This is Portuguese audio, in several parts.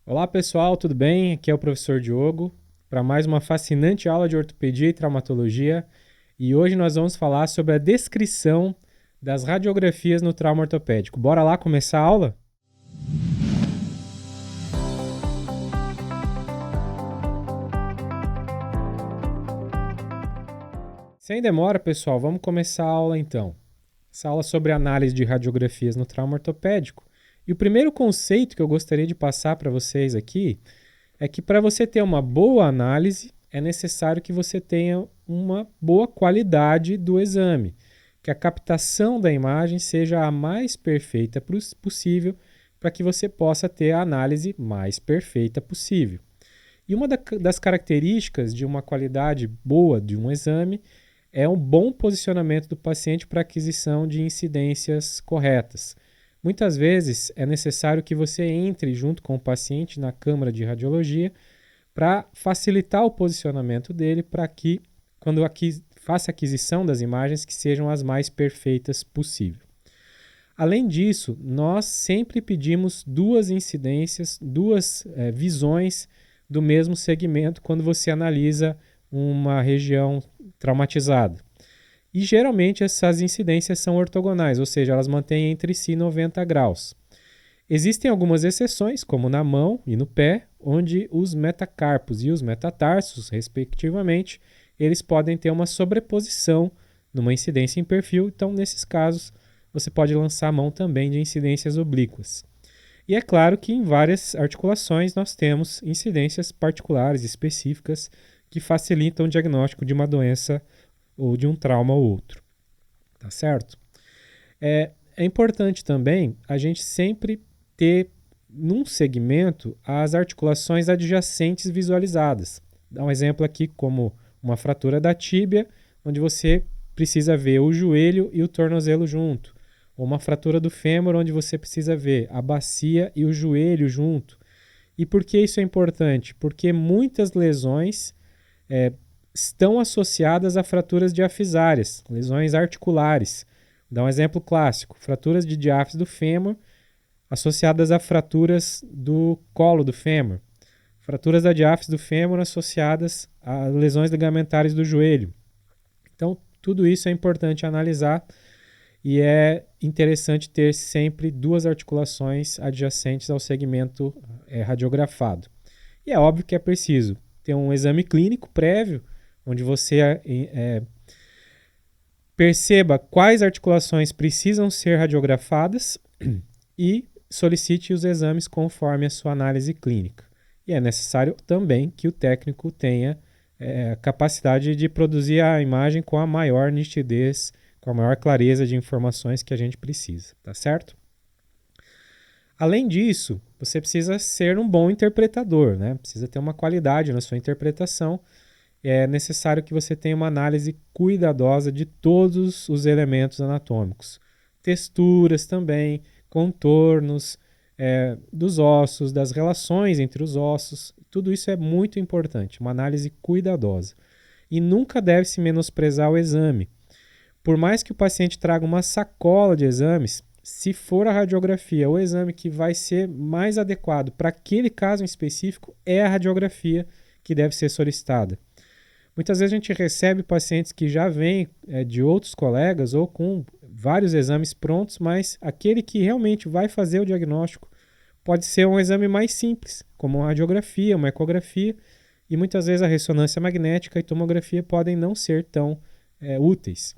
Olá pessoal, tudo bem? Aqui é o professor Diogo para mais uma fascinante aula de ortopedia e traumatologia e hoje nós vamos falar sobre a descrição das radiografias no trauma ortopédico. Bora lá começar a aula? Sem demora, pessoal, vamos começar a aula então. Essa aula sobre análise de radiografias no trauma ortopédico. E o primeiro conceito que eu gostaria de passar para vocês aqui é que para você ter uma boa análise, é necessário que você tenha uma boa qualidade do exame, que a captação da imagem seja a mais perfeita possível para que você possa ter a análise mais perfeita possível. E uma das características de uma qualidade boa de um exame é um bom posicionamento do paciente para aquisição de incidências corretas. Muitas vezes é necessário que você entre junto com o paciente na câmara de radiologia para facilitar o posicionamento dele para que, quando faça a aquisição das imagens, que sejam as mais perfeitas possível. Além disso, nós sempre pedimos duas incidências, duas visões do mesmo segmento quando você analisa uma região traumatizada. E geralmente essas incidências são ortogonais, ou seja, elas mantêm entre si 90 graus. Existem algumas exceções, como na mão e no pé, onde os metacarpos e os metatarsos, respectivamente, eles podem ter uma sobreposição numa incidência em perfil, então nesses casos você pode lançar a mão também de incidências oblíquas. E é claro que em várias articulações nós temos incidências particulares específicas que facilitam o diagnóstico de uma doença ou de um trauma ou outro. Tá certo? É importante também a gente sempre ter num segmento as articulações adjacentes visualizadas. Dá um exemplo aqui como uma fratura da tíbia, onde você precisa ver o joelho e o tornozelo junto. Ou uma fratura do fêmur, onde você precisa ver a bacia e o joelho junto. E por que isso é importante? Porque muitas lesões estão associadas a fraturas diafisárias, lesões articulares. Vou dar um exemplo clássico: fraturas de diáfise do fêmur associadas a fraturas do colo do fêmur, fraturas da diáfise do fêmur associadas a lesões ligamentares do joelho. Então, tudo isso é importante analisar e é interessante ter sempre duas articulações adjacentes ao segmento radiografado. E é óbvio que é preciso ter um exame clínico prévio, onde você perceba quais articulações precisam ser radiografadas e solicite os exames conforme a sua análise clínica. E é necessário também que o técnico tenha capacidade de produzir a imagem com a maior nitidez, com a maior clareza de informações que a gente precisa, tá certo? Além disso, você precisa ser um bom interpretador, né? Precisa ter uma qualidade na sua interpretação. É necessário que você tenha uma análise cuidadosa de todos os elementos anatômicos. Texturas também, contornos dos ossos, das relações entre os ossos. Tudo isso é muito importante, uma análise cuidadosa. E nunca deve se menosprezar o exame. Por mais que o paciente traga uma sacola de exames, se for a radiografia o exame que vai ser mais adequado para aquele caso em específico, é a radiografia que deve ser solicitada. Muitas vezes a gente recebe pacientes que já vêm de outros colegas ou com vários exames prontos, mas aquele que realmente vai fazer o diagnóstico pode ser um exame mais simples, como uma radiografia, uma ecografia, e muitas vezes a ressonância magnética e tomografia podem não ser tão úteis.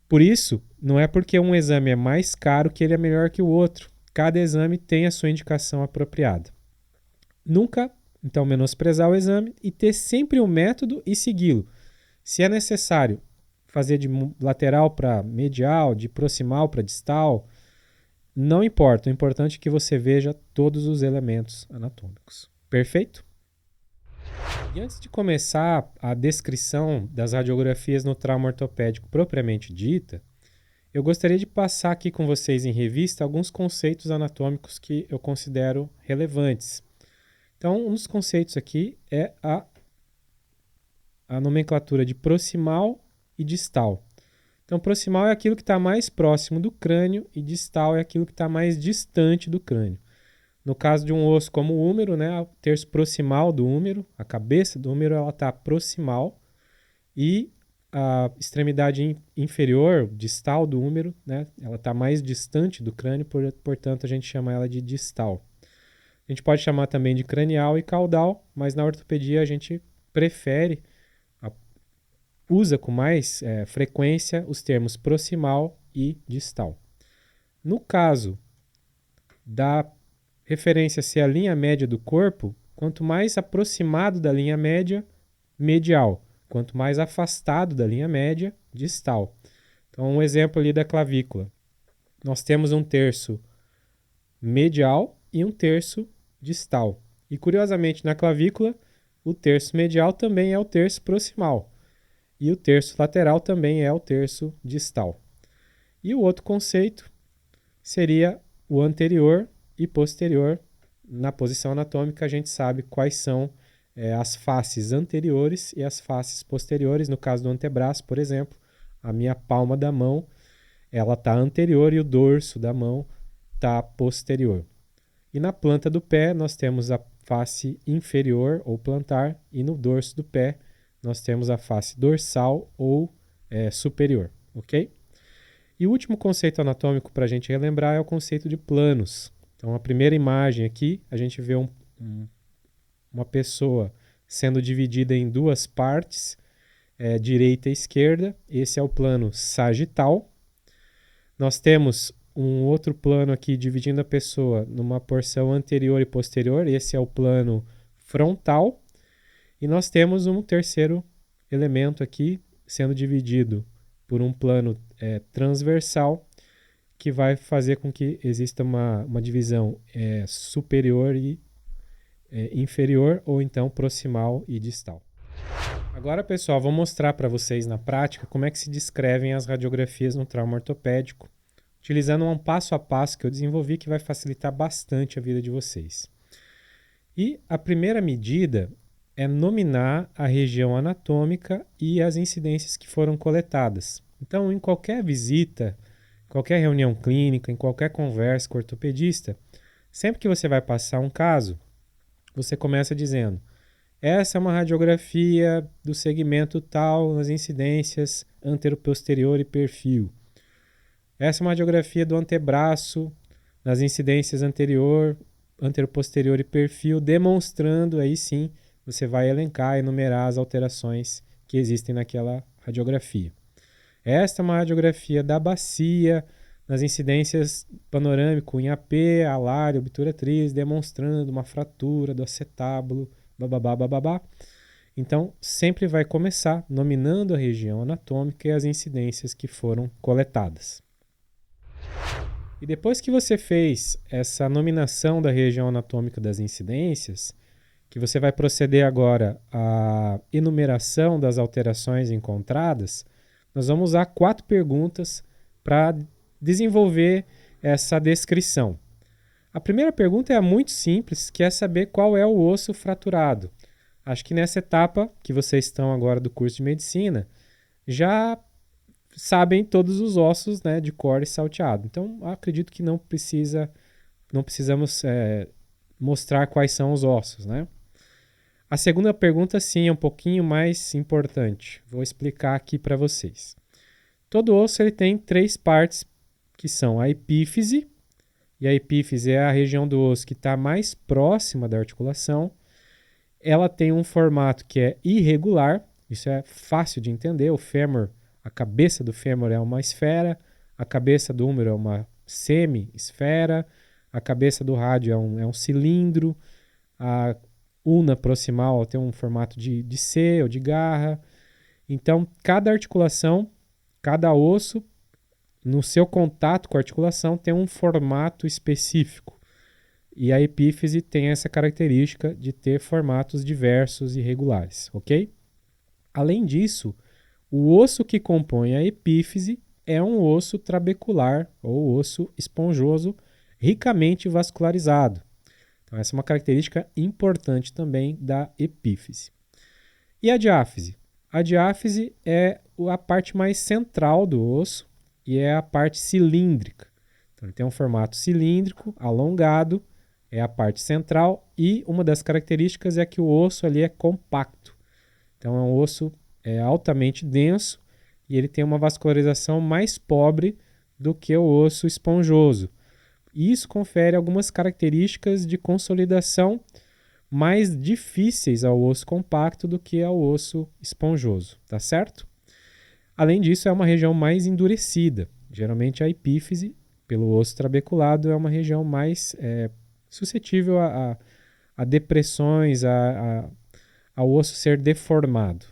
Por isso, não é porque um exame é mais caro que ele é melhor que o outro. Cada exame tem a sua indicação apropriada. Nunca, então, menosprezar o exame e ter sempre um método e segui-lo. Se é necessário fazer de lateral para medial, de proximal para distal, não importa. O importante é que você veja todos os elementos anatômicos. Perfeito? E antes de começar a descrição das radiografias no trauma ortopédico propriamente dita, eu gostaria de passar aqui com vocês em revista alguns conceitos anatômicos que eu considero relevantes. Então, um dos conceitos aqui é a nomenclatura de proximal e distal. Então, proximal é aquilo que está mais próximo do crânio e distal é aquilo que está mais distante do crânio. No caso de um osso como o húmero, né, o terço proximal do húmero, a cabeça do húmero, ela está proximal e a extremidade inferior, distal do húmero, né, ela está mais distante do crânio, portanto a gente chama ela de distal. A gente pode chamar também de cranial e caudal, mas na ortopedia a gente prefere, usa com mais frequência os termos proximal e distal. No caso da referência ser a linha média do corpo, quanto mais aproximado da linha média, medial. Quanto mais afastado da linha média, distal. Então, um exemplo ali da clavícula. Nós temos um terço medial e um terço distal. E, curiosamente, na clavícula, o terço medial também é o terço proximal. E o terço lateral também é o terço distal. E o outro conceito seria o anterior e posterior. Na posição anatômica, a gente sabe quais são as faces anteriores e as faces posteriores. No caso do antebraço, por exemplo, a minha palma da mão ela está anterior e o dorso da mão está posterior. E na planta do pé, nós temos a face inferior ou plantar, e no dorso do pé, nós temos a face dorsal ou superior, ok? E o último conceito anatômico para a gente relembrar é o conceito de planos. Então, a primeira imagem aqui, a gente vê uma pessoa sendo dividida em duas partes, direita e esquerda. Esse é o plano sagital. Nós temos um outro plano aqui dividindo a pessoa numa porção anterior e posterior. Esse é o plano frontal. E nós temos um terceiro elemento aqui sendo dividido por um plano transversal, que vai fazer com que exista uma divisão superior e inferior, ou então proximal e distal. Agora, pessoal, vou mostrar para vocês na prática como é que se descrevem as radiografias no trauma ortopédico, utilizando um passo a passo que eu desenvolvi que vai facilitar bastante a vida de vocês. E a primeira medida é nominar a região anatômica e as incidências que foram coletadas. Então, em qualquer visita, qualquer reunião clínica, em qualquer conversa com o ortopedista, sempre que você vai passar um caso, você começa dizendo: essa é uma radiografia do segmento tal nas incidências antero-posterior e perfil. Essa é uma radiografia do antebraço nas incidências antero-posterior e perfil, demonstrando, aí sim, você vai elencar e enumerar as alterações que existem naquela radiografia. Esta é uma radiografia da bacia, nas incidências panorâmico em AP, alar e obturatriz, demonstrando uma fratura do acetábulo, bababá, bababá. Então, sempre vai começar nominando a região anatômica e as incidências que foram coletadas. E depois que você fez essa nominação da região anatômica das incidências, que você vai proceder agora à enumeração das alterações encontradas, nós vamos usar 4 perguntas para desenvolver essa descrição. A primeira pergunta é muito simples, que é saber qual é o osso fraturado. Acho que nessa etapa que vocês estão agora do curso de medicina, já sabem todos os ossos, né, de cor e salteado. Então, acredito que não precisamos mostrar quais são os ossos, né? A segunda pergunta, sim, é um pouquinho mais importante. Vou explicar aqui para vocês. Todo osso ele tem 3 partes, que são a epífise, e a epífise é a região do osso que está mais próxima da articulação. Ela tem um formato que é irregular, isso é fácil de entender. O fêmur, a cabeça do fêmur é uma esfera, a cabeça do húmero é uma semi-esfera, a cabeça do rádio é um cilindro, a ulna proximal tem um formato de C ou de garra. Então, cada articulação, cada osso, no seu contato com a articulação, tem um formato específico. E a epífise tem essa característica de ter formatos diversos e regulares, ok? Além disso, o osso que compõe a epífise é um osso trabecular, ou osso esponjoso, ricamente vascularizado. Então, essa é uma característica importante também da epífise. E a diáfise? A diáfise é a parte mais central do osso e é a parte cilíndrica. Então, ele tem um formato cilíndrico, alongado, é a parte central, e uma das características é que o osso ali é compacto. Então é um osso altamente denso e ele tem uma vascularização mais pobre do que o osso esponjoso. Isso confere algumas características de consolidação mais difíceis ao osso compacto do que ao osso esponjoso, tá certo? Além disso, é uma região mais endurecida. Geralmente a epífise, pelo osso trabeculado, é uma região mais suscetível a depressões, ao osso ser deformado.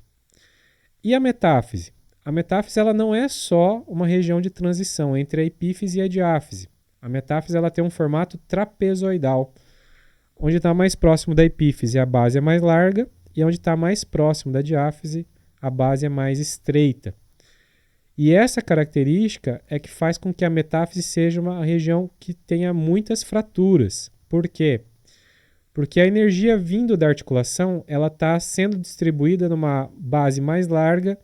E a metáfise? A metáfise ela não é só uma região de transição entre a epífise e a diáfise. A metáfise ela tem um formato trapezoidal. Onde está mais próximo da epífise, a base é mais larga, e onde está mais próximo da diáfise, a base é mais estreita. E essa característica é que faz com que a metáfise seja uma região que tenha muitas fraturas. Por quê? Porque a energia vindo da articulação ela está sendo distribuída numa base mais larga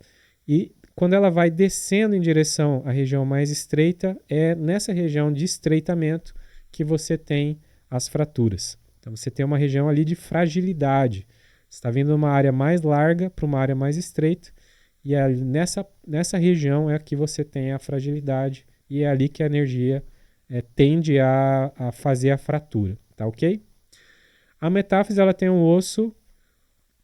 e quando ela vai descendo em direção à região mais estreita, é nessa região de estreitamento que você tem as fraturas. Então você tem uma região ali de fragilidade. Você está vindo de uma área mais larga para uma área mais estreita e nessa região é que você tem a fragilidade e é ali que a energia tende a fazer a fratura. Tá ok? A metáfise ela tem um osso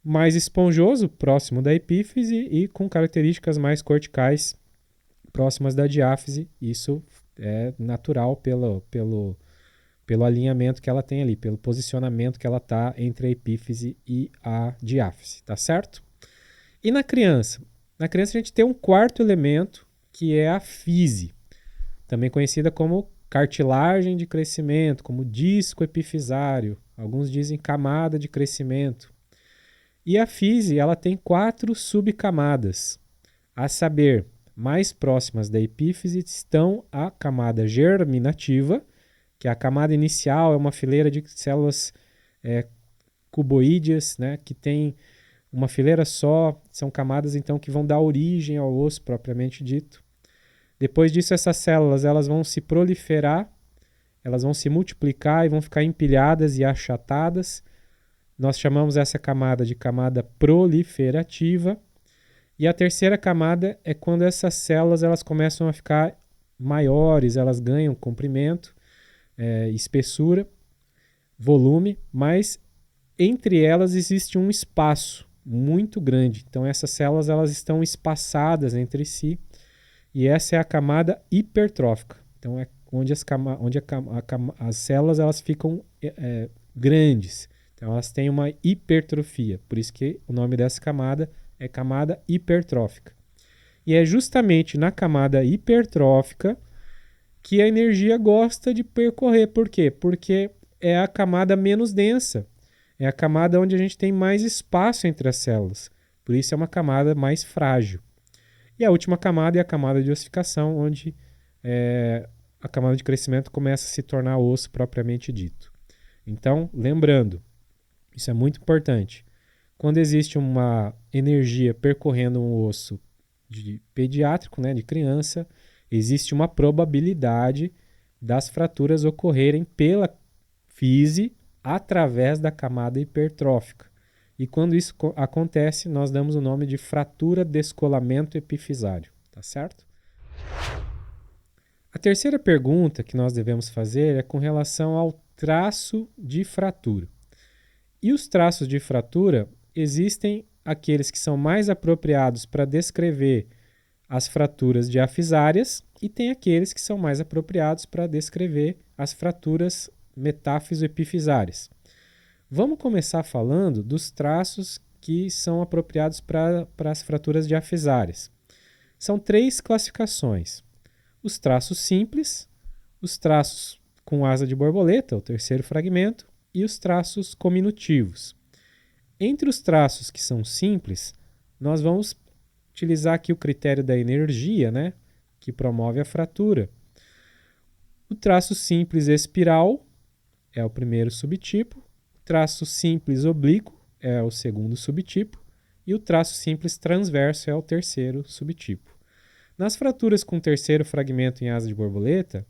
mais esponjoso, próximo da epífise e com características mais corticais, próximas da diáfise. Isso é natural pelo alinhamento que ela tem ali, pelo posicionamento que ela está entre a epífise e a diáfise, tá certo? E na criança? Na criança a gente tem um quarto elemento, que é a fise, também conhecida como cartilagem de crescimento, como disco epifisário, alguns dizem camada de crescimento. E a fise, ela tem 4 subcamadas, a saber, mais próximas da epífise estão a camada germinativa, que a camada inicial é uma fileira de células cuboídeas, né, que tem uma fileira só, são camadas então que vão dar origem ao osso propriamente dito. Depois disso, essas células elas vão se proliferar, elas vão se multiplicar e vão ficar empilhadas e achatadas. Nós chamamos essa camada de camada proliferativa. E a terceira camada é quando essas células elas começam a ficar maiores, elas ganham comprimento, espessura, volume, mas entre elas existe um espaço muito grande. Então essas células elas estão espaçadas entre si e essa é a camada hipertrófica. Então é onde as células elas ficam grandes. Então elas têm uma hipertrofia. Por isso que o nome dessa camada é camada hipertrófica. E é justamente na camada hipertrófica que a energia gosta de percorrer. Por quê? Porque é a camada menos densa. É a camada onde a gente tem mais espaço entre as células. Por isso é uma camada mais frágil. E a última camada é a camada de ossificação, onde a camada de crescimento começa a se tornar osso propriamente dito. Então, lembrando, isso é muito importante. Quando existe uma energia percorrendo um osso de pediátrico, né, de criança, existe uma probabilidade das fraturas ocorrerem pela fise através da camada hipertrófica. E quando isso acontece, nós damos o nome de fratura descolamento epifisário, tá certo? A terceira pergunta que nós devemos fazer é com relação ao traço de fratura. E os traços de fratura, existem aqueles que são mais apropriados para descrever as fraturas diafisárias e tem aqueles que são mais apropriados para descrever as fraturas metáfiso-epifisárias. Vamos começar falando dos traços que são apropriados para as fraturas diafisárias. São 3 classificações. Os traços simples, os traços com asa de borboleta, o terceiro fragmento, e os traços cominutivos. Entre os traços que são simples, nós vamos utilizar aqui o critério da energia, né, que promove a fratura. O traço simples espiral é o primeiro subtipo, o traço simples oblíquo é o segundo subtipo e o traço simples transverso é o terceiro subtipo. Nas fraturas com terceiro fragmento em asa de borboleta,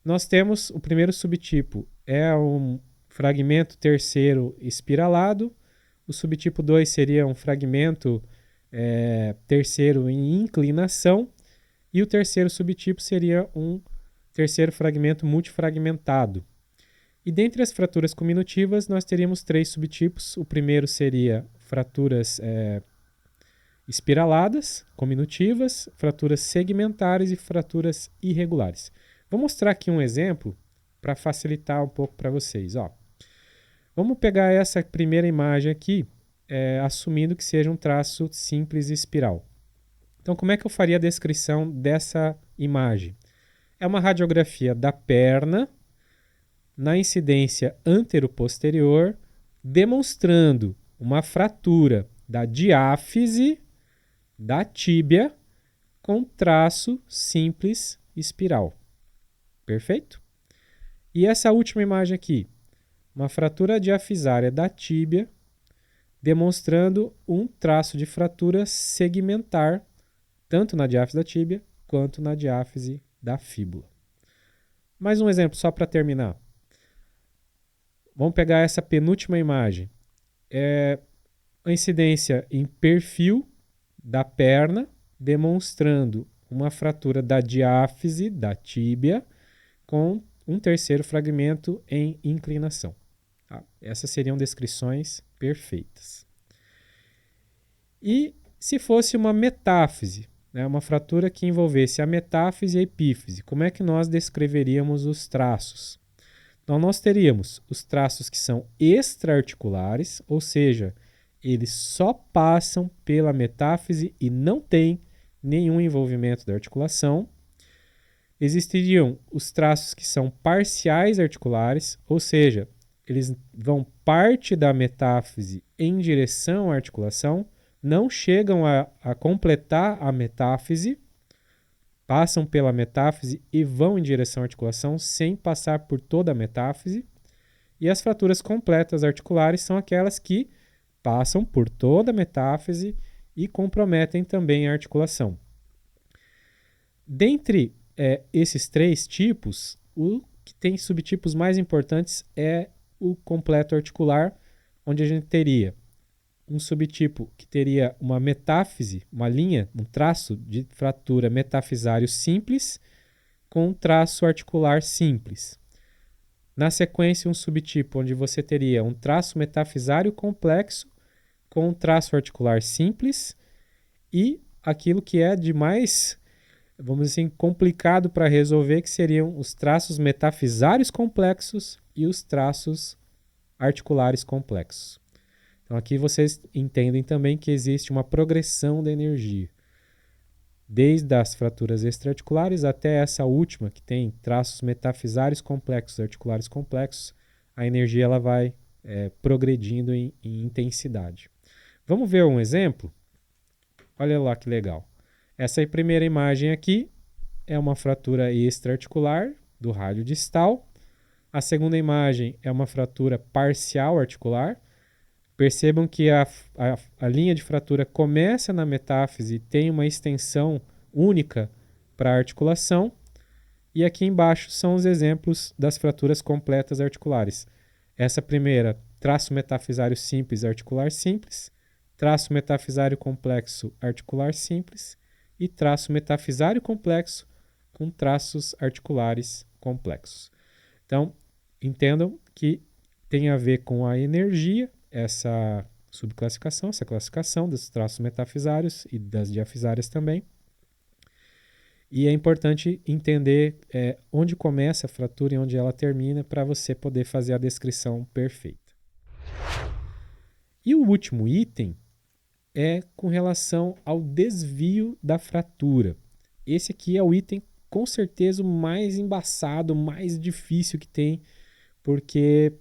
nós temos o primeiro subtipo, é fragmento terceiro espiralado. O subtipo 2 seria um fragmento terceiro em inclinação. E o terceiro subtipo seria um terceiro fragmento multifragmentado. E dentre as fraturas cominutivas, nós teríamos 3 subtipos. O primeiro seria fraturas espiraladas, cominutivas, fraturas segmentares e fraturas irregulares. Vou mostrar aqui um exemplo para facilitar um pouco para vocês. Ó. Vamos pegar essa primeira imagem aqui, assumindo que seja um traço simples e espiral. Então, como é que eu faria a descrição dessa imagem? É uma radiografia da perna na incidência antero-posterior, demonstrando uma fratura da diáfise da tíbia com traço simples espiral. Perfeito? E essa última imagem aqui, uma fratura diafisária da tíbia, demonstrando um traço de fratura segmentar, tanto na diáfise da tíbia quanto na diáfise da fíbula. Mais um exemplo só para terminar. Vamos pegar essa penúltima imagem. A incidência em perfil da perna, demonstrando uma fratura da diáfise da tíbia com um terceiro fragmento em inclinação. Tá? Essas seriam descrições perfeitas. E se fosse uma metáfise, né, uma fratura que envolvesse a metáfise e a epífise, como é que nós descreveríamos os traços? Então, nós teríamos os traços que são extraarticulares, ou seja, eles só passam pela metáfise e não têm nenhum envolvimento da articulação. Existiriam os traços que são parciais articulares, ou seja, eles vão parte da metáfise em direção à articulação, não chegam a completar a metáfise, passam pela metáfise e vão em direção à articulação sem passar por toda a metáfise. E as fraturas completas articulares são aquelas que passam por toda a metáfise e comprometem também a articulação. Dentre esses 3 tipos, o que tem subtipos mais importantes é o completo articular, onde a gente teria um subtipo que teria uma metáfise, uma linha, um traço de fratura metafisário simples com um traço articular simples. Na sequência, um subtipo onde você teria um traço metafisário complexo com um traço articular simples e aquilo que é de mais, vamos dizer assim, complicado para resolver, que seriam os traços metafisários complexos e os traços articulares complexos. Então aqui vocês entendem também que existe uma progressão da energia. Desde as fraturas extraarticulares até essa última, que tem traços metafisários complexos, articulares complexos, a energia ela vai progredindo em intensidade. Vamos ver um exemplo? Olha lá que legal. Essa primeira imagem aqui é uma fratura extraarticular do rádio distal. A segunda imagem é uma fratura parcial articular. Percebam que a linha de fratura começa na metáfise e tem uma extensão única para a articulação. E aqui embaixo são os exemplos das fraturas completas articulares. Essa primeira, traço metafisário simples, articular simples, traço metafisário complexo, articular simples, e traço metafisário complexo com traços articulares complexos. Então, entendam que tem a ver com a energia, essa subclassificação, essa classificação dos traços metafisários e das diafisárias também. E é importante entender onde começa a fratura e onde ela termina para você poder fazer a descrição perfeita. E o último item é com relação ao desvio da fratura. Esse aqui é o item com certeza o mais embaçado, mais difícil que tem, porque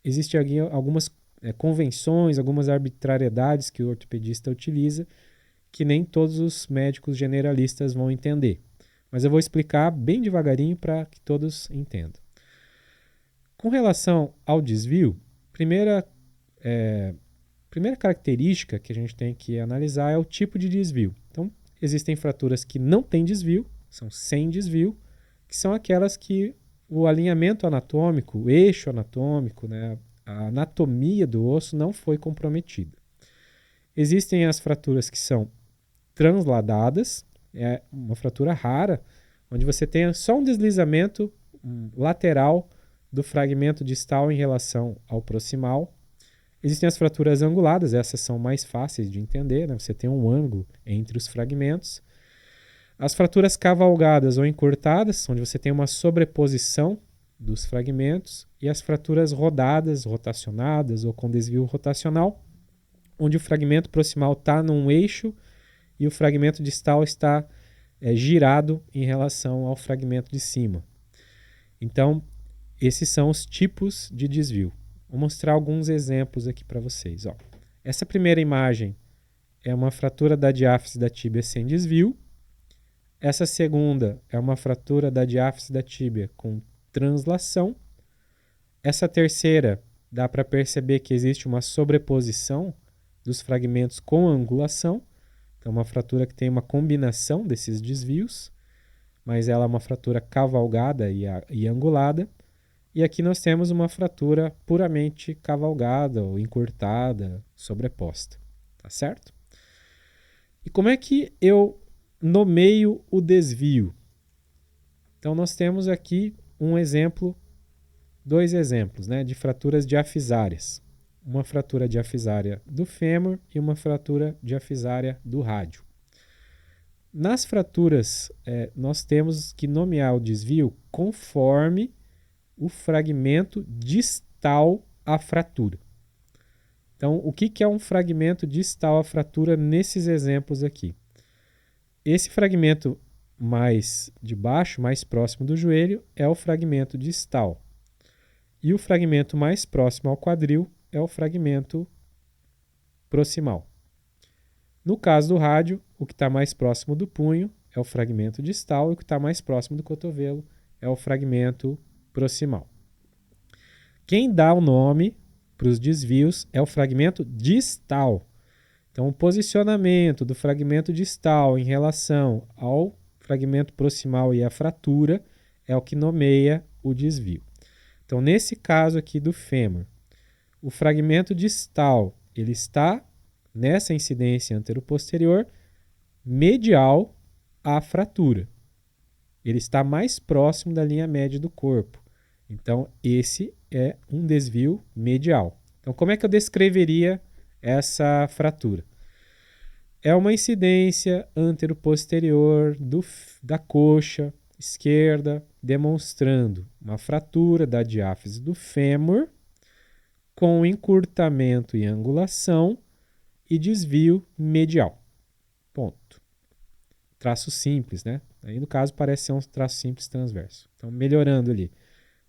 existem algumas convenções, algumas arbitrariedades que o ortopedista utiliza que nem todos os médicos generalistas vão entender. Mas eu vou explicar bem devagarinho para que todos entendam. Com relação ao desvio, primeira característica que a gente tem que analisar é o tipo de desvio. Então, existem fraturas que não têm desvio, são sem desvio, que são aquelas que o alinhamento anatômico, o eixo anatômico, né, a anatomia do osso não foi comprometida. Existem as fraturas que são transladadas, é uma fratura rara, onde você tem só um deslizamento lateral do fragmento distal em relação ao proximal. Existem as fraturas anguladas, essas são mais fáceis de entender, né? Você tem um ângulo entre os fragmentos. As fraturas cavalgadas ou encurtadas, onde você tem uma sobreposição dos fragmentos, e as fraturas rodadas, rotacionadas ou com desvio rotacional, onde o fragmento proximal está num eixo e o fragmento distal está girado em relação ao fragmento de cima. Então, esses são os tipos de desvio. Vou mostrar alguns exemplos aqui para vocês. Ó. Essa primeira imagem é uma fratura da diáfise da tíbia sem desvio. Essa segunda é uma fratura da diáfise da tíbia com translação. Essa terceira, dá para perceber que existe uma sobreposição dos fragmentos com angulação. Então, uma fratura que tem uma combinação desses desvios, mas ela é uma fratura cavalgada e angulada. E aqui nós temos uma fratura puramente cavalgada ou encurtada, sobreposta. Tá certo? E como é que eu nomeio o desvio? Então, nós temos aqui um exemplo, dois exemplos, né, de fraturas diafisárias. Uma fratura diafisária do fêmur e uma fratura diafisária do rádio. Nas fraturas, nós temos que nomear o desvio conforme o fragmento distal à fratura. Então, o que é um fragmento distal à fratura nesses exemplos aqui? Esse fragmento mais de baixo, mais próximo do joelho, é o fragmento distal. E o fragmento mais próximo ao quadril é o fragmento proximal. No caso do rádio, o que está mais próximo do punho é o fragmento distal e o que está mais próximo do cotovelo é o fragmento proximal. Quem dá o nome para os desvios é o fragmento distal. Então, o posicionamento do fragmento distal em relação ao fragmento proximal e à fratura é o que nomeia o desvio. Então, nesse caso aqui do fêmur, o fragmento distal ele está nessa incidência anteroposterior medial à fratura. Ele está mais próximo da linha média do corpo. Então, esse é um desvio medial. Então, como é que eu descreveria essa fratura? É uma incidência anteroposterior da coxa esquerda, demonstrando uma fratura da diáfise do fêmur com encurtamento e angulação e desvio medial. Ponto. Traço simples, né? Aí, no caso, parece ser um traço simples transverso. Então, melhorando ali.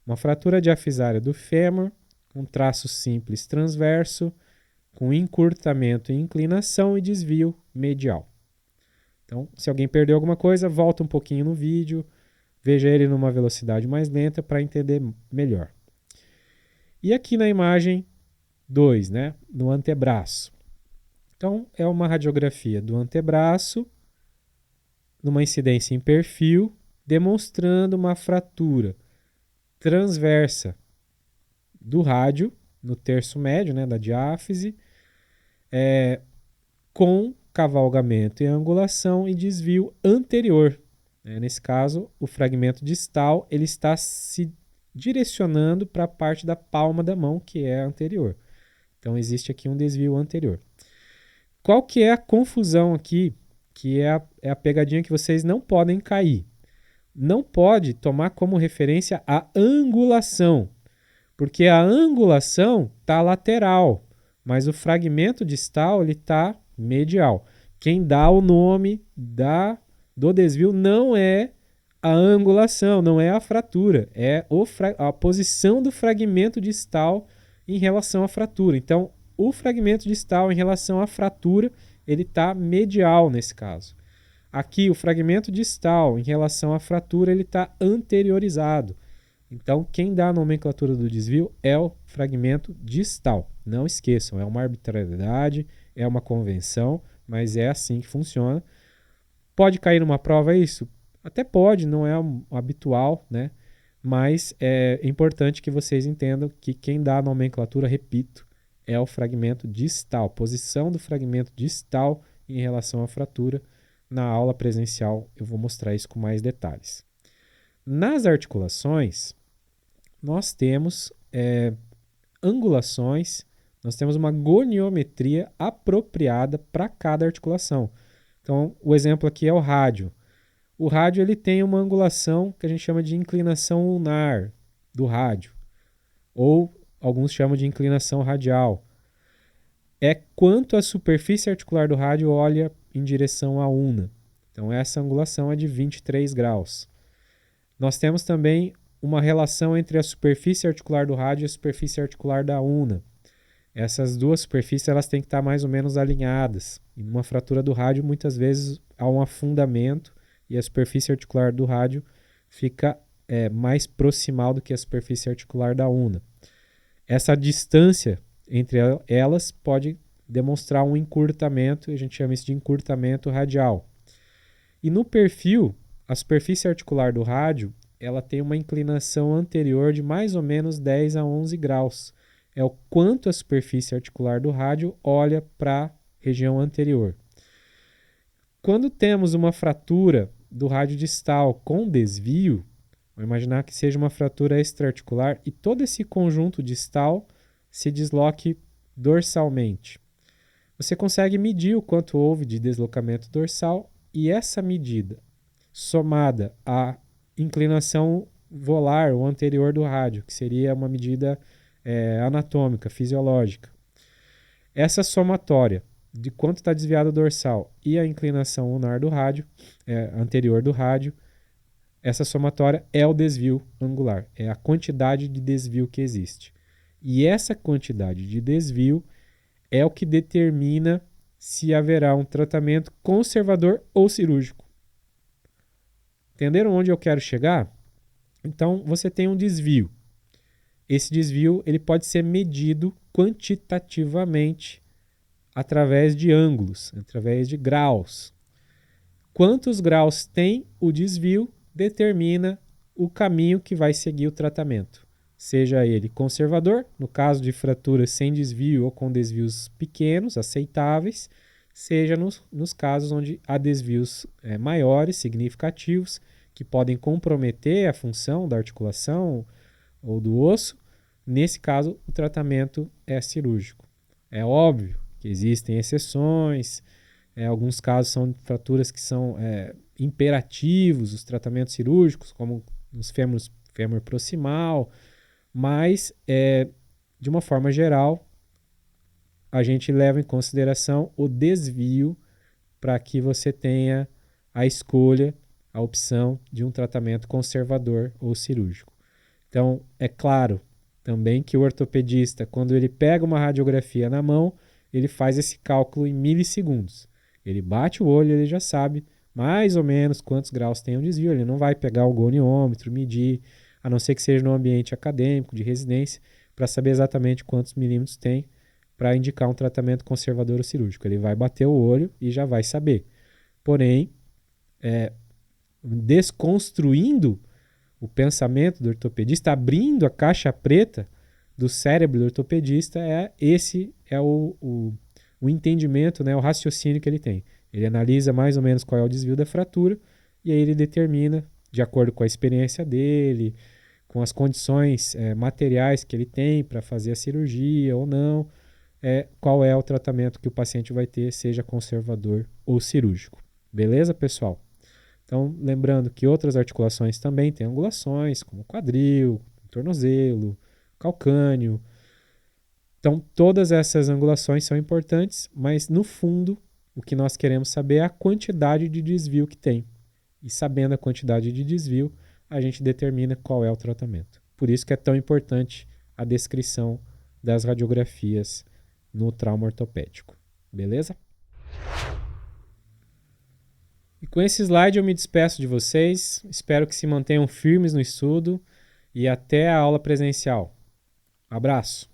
Uma fratura diafisária do fêmur, um traço simples transverso, com encurtamento e inclinação e desvio medial. Então, se alguém perdeu alguma coisa, volta um pouquinho no vídeo, veja ele numa velocidade mais lenta para entender melhor. E aqui na imagem 2, né, no antebraço. Então, é uma radiografia do antebraço, numa incidência em perfil, demonstrando uma fratura transversa do rádio, no terço médio, né, da diáfise, com cavalgamento e angulação e desvio anterior. Nesse caso, o fragmento distal ele está se direcionando para a parte da palma da mão, que é a anterior. Então, existe aqui um desvio anterior. Qual que é a confusão aqui, que é a pegadinha que vocês não podem cair? Não pode tomar como referência a angulação, porque a angulação está lateral, mas o fragmento distal está medial. Quem dá o nome do desvio não é a angulação, não é a fratura, é a posição do fragmento distal em relação à fratura. Então, o fragmento distal em relação à fratura, ele está medial nesse caso. Aqui, o fragmento distal em relação à fratura, ele está anteriorizado. Então, quem dá a nomenclatura do desvio é o fragmento distal. Não esqueçam, é uma arbitrariedade, é uma convenção, mas é assim que funciona. Pode cair numa prova isso? Até pode, não é habitual, né? mas é importante que vocês entendam que quem dá a nomenclatura, repito, é o fragmento distal, posição do fragmento distal em relação à fratura. Na aula presencial eu vou mostrar isso com mais detalhes. Nas articulações, nós temos angulações, nós temos uma goniometria apropriada para cada articulação. Então, o exemplo aqui é o rádio. O rádio ele tem uma angulação que a gente chama de inclinação ulnar do rádio, ou alguns chamam de inclinação radial. É quanto a superfície articular do rádio olha em direção à ulna. Então, essa angulação é de 23 graus. Nós temos também uma relação entre a superfície articular do rádio e a superfície articular da ulna. Essas duas superfícies elas têm que estar mais ou menos alinhadas. E numa fratura do rádio, muitas vezes há um afundamento e a superfície articular do rádio fica mais proximal do que a superfície articular da ulna. Essa distância entre elas pode demonstrar um encurtamento, e a gente chama isso de encurtamento radial. E no perfil, a superfície articular do rádio ela tem uma inclinação anterior de mais ou menos 10 a 11 graus. É o quanto a superfície articular do rádio olha para a região anterior. Quando temos uma fratura do rádio distal com desvio, vamos imaginar que seja uma fratura extraarticular e todo esse conjunto distal se desloque dorsalmente. Você consegue medir o quanto houve de deslocamento dorsal e essa medida, somada à inclinação volar ou anterior do rádio, que seria uma medida anatômica, fisiológica. Essa somatória de quanto está desviado o dorsal e a inclinação ulnar do rádio, anterior do rádio, essa somatória é o desvio angular, é a quantidade de desvio que existe. E essa quantidade de desvio é o que determina se haverá um tratamento conservador ou cirúrgico. Entenderam onde eu quero chegar? Então, você tem um desvio. Esse desvio ele pode ser medido quantitativamente através de ângulos, através de graus. Quantos graus tem o desvio determina o caminho que vai seguir o tratamento. Seja ele conservador, no caso de fraturas sem desvio ou com desvios pequenos, aceitáveis, seja nos casos onde há desvios maiores, significativos, que podem comprometer a função da articulação ou do osso. Nesse caso, o tratamento é cirúrgico. É óbvio que existem exceções, alguns casos são fraturas que são imperativos, os tratamentos cirúrgicos, como nos fêmur proximal, mas, de uma forma geral, a gente leva em consideração o desvio para que você tenha a escolha, a opção de um tratamento conservador ou cirúrgico. Então, é claro também que o ortopedista, quando ele pega uma radiografia na mão, ele faz esse cálculo em milissegundos. Ele bate o olho, ele já sabe mais ou menos quantos graus tem o desvio. Ele não vai pegar o goniômetro, medir, a não ser que seja no ambiente acadêmico, de residência, para saber exatamente quantos milímetros tem para indicar um tratamento conservador ou cirúrgico. Ele vai bater o olho e já vai saber. Porém, desconstruindo o pensamento do ortopedista, abrindo a caixa preta do cérebro do ortopedista, esse é o entendimento, o raciocínio que ele tem. Ele analisa mais ou menos qual é o desvio da fratura e aí ele determina, de acordo com a experiência dele, com as condições materiais que ele tem para fazer a cirurgia ou não, qual é o tratamento que o paciente vai ter, seja conservador ou cirúrgico. Beleza, pessoal? Então, lembrando que outras articulações também têm angulações, como quadril, tornozelo, calcâneo. Então, todas essas angulações são importantes, mas no fundo, o que nós queremos saber é a quantidade de desvio que tem. E sabendo a quantidade de desvio, a gente determina qual é o tratamento. Por isso que é tão importante a descrição das radiografias no trauma ortopédico. Beleza? E com esse slide eu me despeço de vocês. Espero que se mantenham firmes no estudo e até a aula presencial. Abraço!